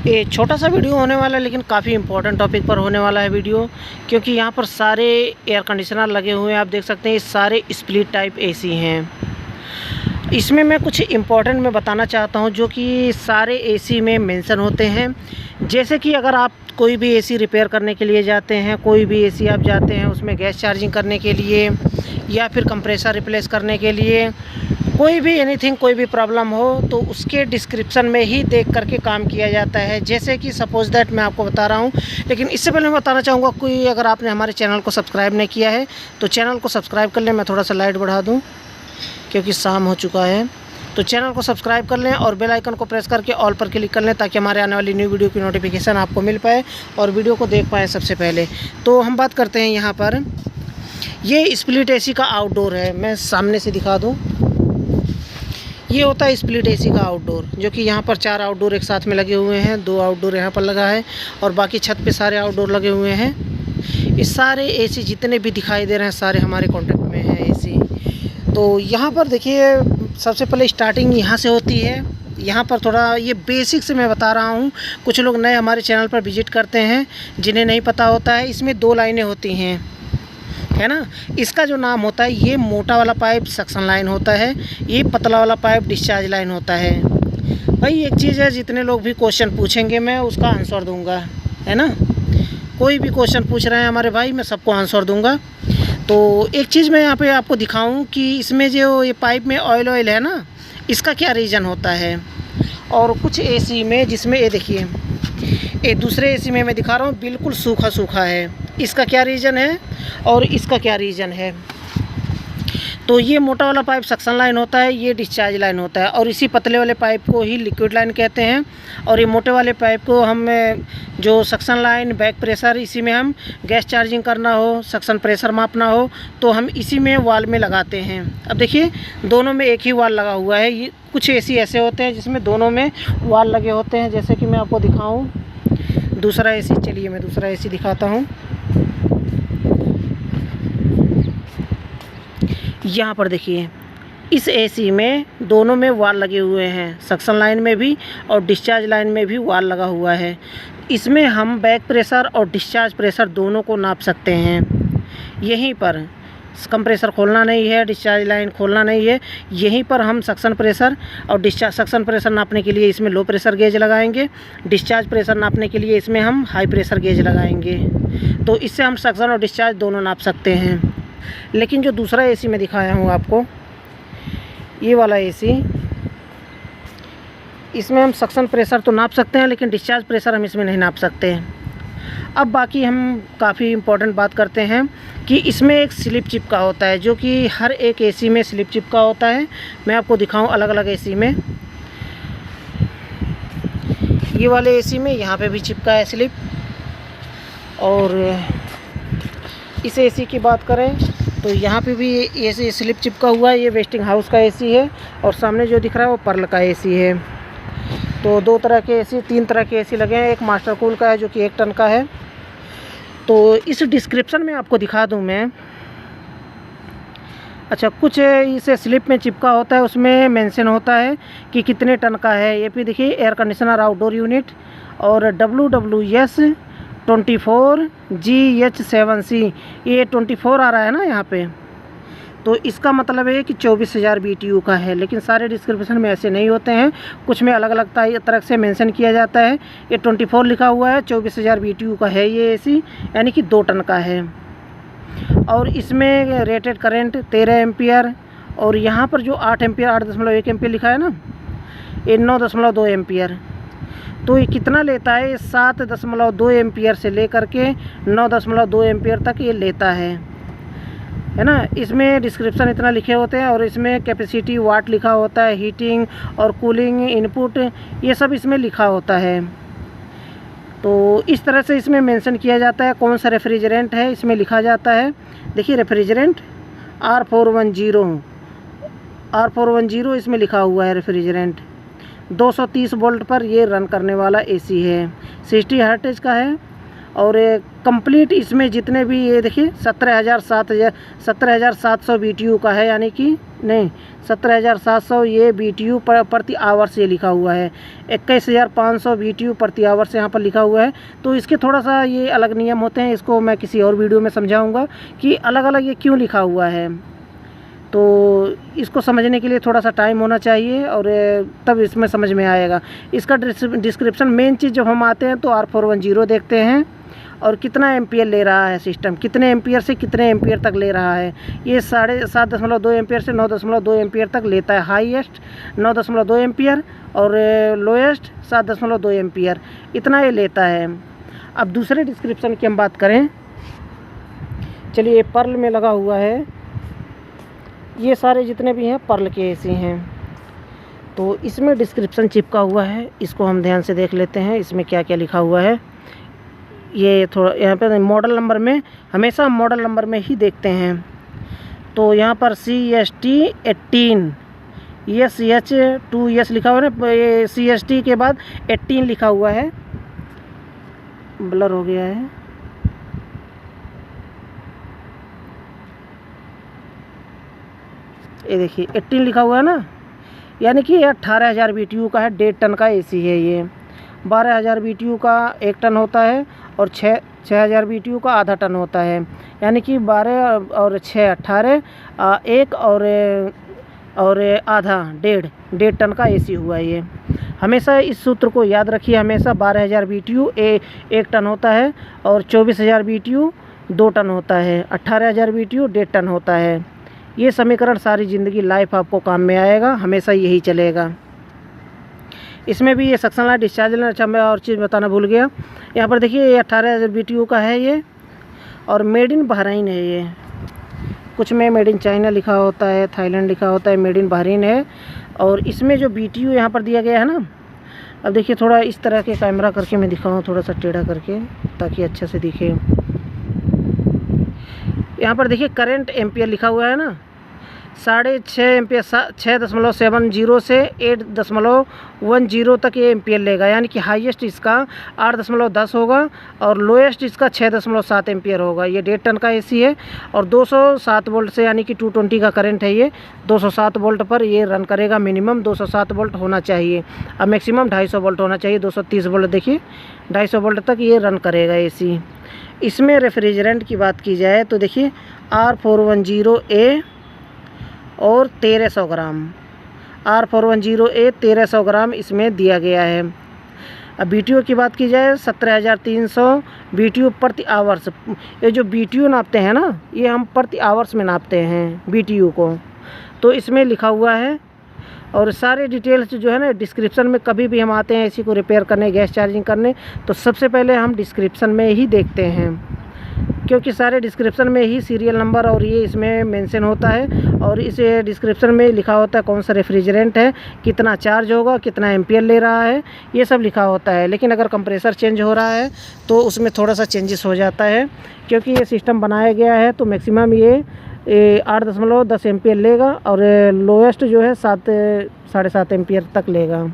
ये छोटा सा वीडियो होने वाला है, लेकिन काफ़ी इंपॉर्टेंट टॉपिक पर होने वाला है वीडियो, क्योंकि यहाँ पर सारे एयर कंडीशनर लगे हुए हैं। आप देख सकते हैं ये सारे स्प्लिट टाइप एसी हैं। इसमें मैं कुछ इम्पोर्टेंट मैं बताना चाहता हूँ जो कि सारे एसी में मेंशन होते हैं। जैसे कि अगर आप कोई भी एसी रिपेयर करने के लिए जाते हैं, कोई भी एसी आप जाते हैं उसमें गैस चार्जिंग करने के लिए या फिर कंप्रेसर रिप्लेस करने के लिए, कोई भी एनीथिंग कोई भी प्रॉब्लम हो तो उसके डिस्क्रिप्शन में ही देख करके काम किया जाता है। जैसे कि सपोज़ दैट मैं आपको बता रहा हूँ, लेकिन इससे पहले मैं बताना चाहूँगा कोई अगर आपने हमारे चैनल को सब्सक्राइब नहीं किया है तो चैनल को सब्सक्राइब कर लें। मैं थोड़ा सा लाइट बढ़ा दूँ क्योंकि शाम हो चुका है। तो चैनल को सब्सक्राइब कर लें और बेल आइकन को प्रेस करके ऑल पर क्लिक कर लें ताकि हमारे आने वाली न्यू वीडियो की नोटिफिकेशन आपको मिल पाए और वीडियो को देख पाएँ सबसे पहले। तो हम बात करते हैं यहाँ पर, ये स्प्लिट एसी का आउटडोर है। मैं सामने से दिखा दूँ, ये होता है स्प्लिट एसी का आउटडोर, जो कि यहाँ पर 4 आउटडोर एक साथ में लगे हुए हैं। 2 आउटडोर यहाँ पर लगा है और बाकी छत पे सारे आउटडोर लगे हुए हैं। ये सारे एसी जितने भी दिखाई दे रहे हैं सारे हमारे कॉन्टेक्ट में हैं एसी। तो यहाँ पर देखिए, सबसे पहले स्टार्टिंग यहाँ से होती है। यहाँ पर थोड़ा ये बेसिक से मैं बता रहा हूँ, कुछ लोग नए हमारे चैनल पर विजिट करते हैं जिन्हें नहीं पता होता है। इसमें 2 लाइनें होती हैं, है ना। इसका जो नाम होता है, ये मोटा वाला पाइप सक्शन लाइन होता है, ये पतला वाला पाइप डिस्चार्ज लाइन होता है। भाई एक चीज़ है, जितने लोग भी क्वेश्चन पूछेंगे मैं उसका आंसर दूंगा, है ना। कोई भी क्वेश्चन पूछ रहे हैं हमारे भाई, मैं सबको आंसर दूंगा। तो एक चीज़ मैं यहाँ पे आपको दिखाऊं कि इसमें जो ये पाइप में ऑयल है ना, इसका क्या रीज़न होता है। और कुछ एसी में जिसमें ये देखिए, ये दूसरे एसी में मैं दिखा रहा हूँ बिल्कुल सूखा सूखा है, इसका क्या रीज़न है और इसका क्या रीज़न है। तो ये मोटा वाला पाइप सक्शन लाइन होता है, ये डिस्चार्ज लाइन होता है, और इसी पतले वाले पाइप को ही लिक्विड लाइन कहते हैं। और ये मोटे वाले पाइप को हम जो सक्शन लाइन, बैक प्रेशर, इसी में हम गैस चार्जिंग करना हो, सक्शन प्रेशर मापना हो तो हम इसी में वाल में लगाते हैं। अब देखिए दोनों में एक ही वाल लगा हुआ है। ये कुछ एसी ऐसे होते हैं जिसमें दोनों में वाल लगे होते हैं, जैसे कि मैं आपको दिखाऊँ दूसरा एसी। चलिए मैं दूसरा एसी दिखाता हूँ। यहाँ पर देखिए, इस एसी में दोनों में वाल लगे हुए हैं, सक्शन लाइन में भी और डिस्चार्ज लाइन में भी वाल लगा हुआ है। इसमें हम बैक प्रेशर और डिस्चार्ज प्रेशर दोनों को नाप सकते हैं। यहीं पर कंप्रेसर खोलना नहीं है, डिस्चार्ज लाइन खोलना नहीं है, यहीं पर हम सक्शन प्रेशर और डिस्चार्ज, सक्शन प्रेशर नापने के लिए इसमें लो प्रेशर गेज लगाएंगे, डिस्चार्ज प्रेशर नापने के लिए इसमें हम हाई प्रेशर गेज लगाएंगे। तो इससे हम सक्शन और डिस्चार्ज दोनों नाप सकते हैं। लेकिन जो दूसरा एसी मैं दिखाया हूँ आपको, ये वाला एसी, इसमें हम सक्शन प्रेशर तो नाप सकते हैं लेकिन डिस्चार्ज प्रेशर हम इसमें नहीं नाप सकते हैं। अब बाकी हम काफ़ी इम्पोर्टेंट बात करते हैं कि इसमें एक स्लिप चिपका होता है, जो कि हर एक एसी में स्लिप चिपका होता है। मैं आपको दिखाऊं अलग अलग एसी में। ये वाले एसी में यहाँ पे भी चिपका है स्लिप, और इस एसी की बात करें तो यहाँ पे भी एसी स्लिप चिपका हुआ है। ये वेस्टिंग हाउस का एसी है और सामने जो दिख रहा है वो पर्ल का एसी है। तो 2 तरह के एसी, 3 तरह के एसी लगे हैं। एक मास्टर कूल का है जो कि 1 टन का है। तो इस डिस्क्रिप्शन में आपको दिखा दूं मैं। अच्छा, कुछ इसे स्लिप में चिपका होता है, उसमें मेंशन होता है कि कितने टन का है। ये भी देखिए, एयर कंडीशनर आउटडोर यूनिट और WWS 24GH7C, ये 24 आ रहा है ना यहाँ पे। तो इसका मतलब है कि 24,000 BTU का है। लेकिन सारे डिस्क्रिप्शन में ऐसे नहीं होते हैं, कुछ में अलग अलग तरह से मेंशन किया जाता है। ये 24 लिखा हुआ है, 24,000 BTU का है ये एसी, यानी कि 2 टन का है। और इसमें रेटेड करंट 13 एम्पियर, और यहाँ पर जो 8 एम्पियर, 8.1 एम्पियर लिखा है ना, ये 9.2 एम्पियर। तो ये कितना लेता है, 7.2 एम्पियर से लेकर के 9.2 एम्पियर तक ये लेता है ना। इसमें डिस्क्रिप्शन इतना लिखे होते हैं, और इसमें कैपेसिटी वाट लिखा होता है, हीटिंग और कूलिंग इनपुट, ये सब इसमें लिखा होता है। तो इस तरह से इसमें मेंशन किया जाता है कौन सा रेफ्रिजरेंट है, इसमें लिखा जाता है। देखिए रेफ्रिजरेंट R410 इसमें लिखा हुआ है रेफ्रिजरेंट। 230 वोल्ट पर ये रन करने वाला एसी है, 60 हर्ट्ज का है और कंप्लीट इसमें जितने भी ये देखिए 17,700 BTU का है, यानी कि नहीं 17,700 ये BTU प्रति आवर्स ये लिखा हुआ है। 21,500 BTU प्रति आवर्स यहाँ पर लिखा हुआ है। तो इसके थोड़ा सा ये अलग नियम होते हैं, इसको मैं किसी और वीडियो में समझाऊंगा कि अलग अलग ये क्यों लिखा हुआ है। तो इसको समझने के लिए थोड़ा सा टाइम होना चाहिए और तब इसमें समझ में आएगा। इसका डिस्क्रिप्शन मेन चीज़ जब हम आते हैं तो R410 देखते हैं और कितना एम्पियर ले रहा है सिस्टम, कितने एम्पियर से कितने एम्पियर तक ले रहा है। ये 7.2 एम्पियर से 9.2 एम्पियर तक लेता है। हाईएस्ट 9.2 एम्पियर और लोएस्ट 7.2 एम्पियर, इतना ये लेता है। अब दूसरे डिस्क्रिप्शन की हम बात करें, चलिए ये पर्ल में लगा हुआ है, ये सारे जितने भी हैं पर्ल के एसी हैं। तो इसमें डिस्क्रिप्शन चिपका हुआ है, इसको हम ध्यान से देख लेते हैं इसमें क्या क्या लिखा हुआ है। ये थोड़ा यहाँ पे मॉडल नंबर में, हमेशा हम मॉडल नंबर में ही देखते हैं। तो यहाँ पर CST 18 SH2S लिखा हुआ है ना, ये CST के बाद 18 लिखा हुआ है, ब्लर हो गया है। ये देखिए 18 लिखा हुआ है ना, यानी कि 18,000 BTU का है। 1.5 टन का एसी है ये। 12,000 BTU का 1 टन होता है और 6,000 BTU का आधा टन होता है, यानी कि 12 और 6 18, 1 और आधा 1.5 टन का एसी हुआ ये। हमेशा इस सूत्र को याद रखिए, हमेशा 12,000 BTU 1 टन होता है और 24,000 BTU 2 टन होता है, 18,000 BTU 1.5 टन होता है। ये समीकरण सारी ज़िंदगी लाइफ आपको काम में आएगा, हमेशा यही चलेगा। इसमें भी ये सक्शन लाइन, डिस्चार्ज लाइन, अच्छा मैं और चीज़ बताना भूल गया। यहाँ पर देखिए ये 18,000 BTU का है ये, और मेड इन बहरीन है ये। कुछ में मेड इन चाइना लिखा होता है, थाईलैंड लिखा होता है, मेड इन बहरीन है। और इसमें जो BTU यहाँ पर दिया गया है ना, अब देखिए थोड़ा इस तरह के कैमरा करके मैं दिखाऊँ, थोड़ा सा टेढ़ा करके ताकि अच्छे से दिखे। यहाँ पर देखिए करंट एम्पियर लिखा हुआ है ना, 6.5 एम्पियर, 6.70 से 8.10 तक ये एम्पियर लेगा, यानी कि हाईएस्ट इसका 8.10 होगा और लोएस्ट इसका 6.7 एम्पियर होगा। ये 1.5 टन का एसी है और 207 वोल्ट से, यानी कि 220 का करंट है ये, 207 वोल्ट पर ये रन करेगा। मिनिमम 207 वोल्ट होना चाहिए, अब मैक्सिमम 250 वोल्ट होना चाहिए। 230 वोल्ट देखिए, 250 वोल्ट तक ये रन करेगा एसी। इसमें रेफ्रिजरेंट की बात की जाए तो देखिए R410A और 1300 ग्राम, R410A 1300 ग्राम इसमें दिया गया है। अब BTU की बात की जाए 17,300 BTU प्रति आवर्स। ये जो BTU नापते हैं ना, ये हम प्रति आवर्स में नापते हैं BTU को, तो इसमें लिखा हुआ है। और सारे डिटेल्स जो है ना डिस्क्रिप्शन में, कभी भी हम आते हैं इसी को रिपेयर करने, गैस चार्जिंग करने, तो सबसे पहले हम डिस्क्रिप्शन में ही देखते हैं, क्योंकि सारे डिस्क्रिप्शन में ही सीरियल नंबर और ये इसमें मेंशन होता है। और इस डिस्क्रिप्शन में लिखा होता है कौन सा रेफ्रिजरेंट है, कितना चार्ज होगा, कितना एम्पियर ले रहा है, ये सब लिखा होता है। लेकिन अगर कंप्रेसर चेंज हो रहा है तो उसमें थोड़ा सा चेंजेस हो जाता है, क्योंकि ये सिस्टम बनाया गया है तो मैक्सिमम ये 8.10 एम्पियर लेगा और लोएस्ट जो है 7.5 एम्पियर तक लेगा।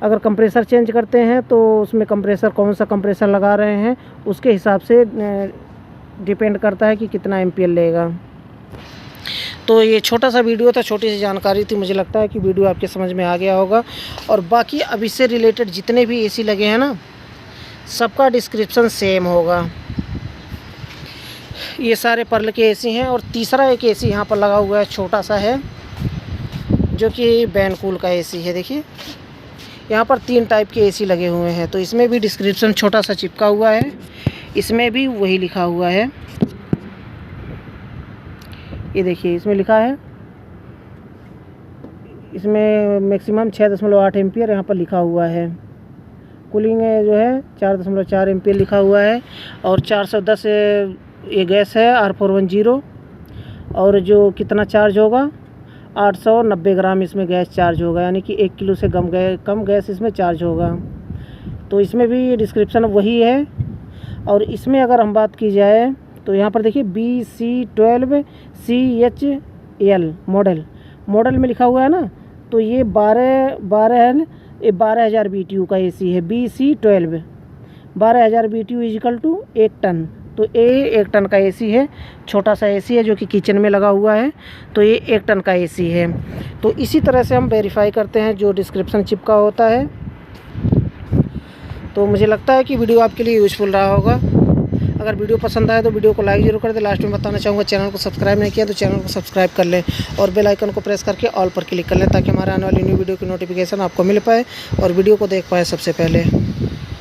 अगर कंप्रेसर चेंज करते हैं तो उसमें कंप्रेसर, कौन सा कंप्रेसर लगा रहे हैं उसके हिसाब से डिपेंड करता है कि कितना एम्पियर लेगा। तो ये छोटा सा वीडियो था, छोटी सी जानकारी थी। मुझे लगता है कि वीडियो आपके समझ में आ गया होगा। और बाकी अब इससे रिलेटेड जितने भी एसी लगे हैं ना, सबका डिस्क्रिप्शन सेम होगा। ये सारे पर्ल के एसी हैं। और तीसरा एक एसी यहाँ पर लगा हुआ है, छोटा सा है, जो कि बैनकूल का एसी है। देखिए यहाँ पर 3 टाइप के एसी लगे हुए हैं, तो इसमें भी डिस्क्रिप्शन छोटा सा चिपका हुआ है, इसमें भी वही लिखा हुआ है। ये देखिए इसमें लिखा है, इसमें मैक्सिमम 6.8 एम्पियर यहाँ पर लिखा हुआ है। कूलिंग जो है 4.4 एम्पियर लिखा हुआ है। और 410 ये गैस है R410। और जो कितना चार्ज होगा, 890 ग्राम इसमें गैस चार्ज होगा, यानी कि 1 किलो से कम गैस इसमें चार्ज होगा। तो इसमें भी डिस्क्रिप्शन वही है। और इसमें अगर हम बात की जाए तो यहाँ पर देखिए BC12CHL मॉडल में लिखा हुआ है ना, तो ये 12,000 BTU का एसी है। BC12 12,000 BTU is equal to 1 ton. तो ये 1 टन का एसी है, छोटा सा एसी है जो कि किचन में लगा हुआ है। तो ये 1 टन का एसी है। तो इसी तरह से हम वेरीफाई करते हैं जो डिस्क्रिप्शन चिपका होता है। तो मुझे लगता है कि वीडियो आपके लिए यूज़फुल रहा होगा। अगर वीडियो पसंद आए तो वीडियो को लाइक जरूर कर दें। लास्ट में बताना चाहूँगा, चैनल को सब्सक्राइब नहीं किया तो चैनल को सब्सक्राइब कर लें और बेल आइकन को प्रेस करके ऑल पर क्लिक कर लें, ताकि हमारे आने वाली न्यू वीडियो की नोटिफिकेशन आपको मिल पाए और वीडियो को देख पाए सबसे पहले।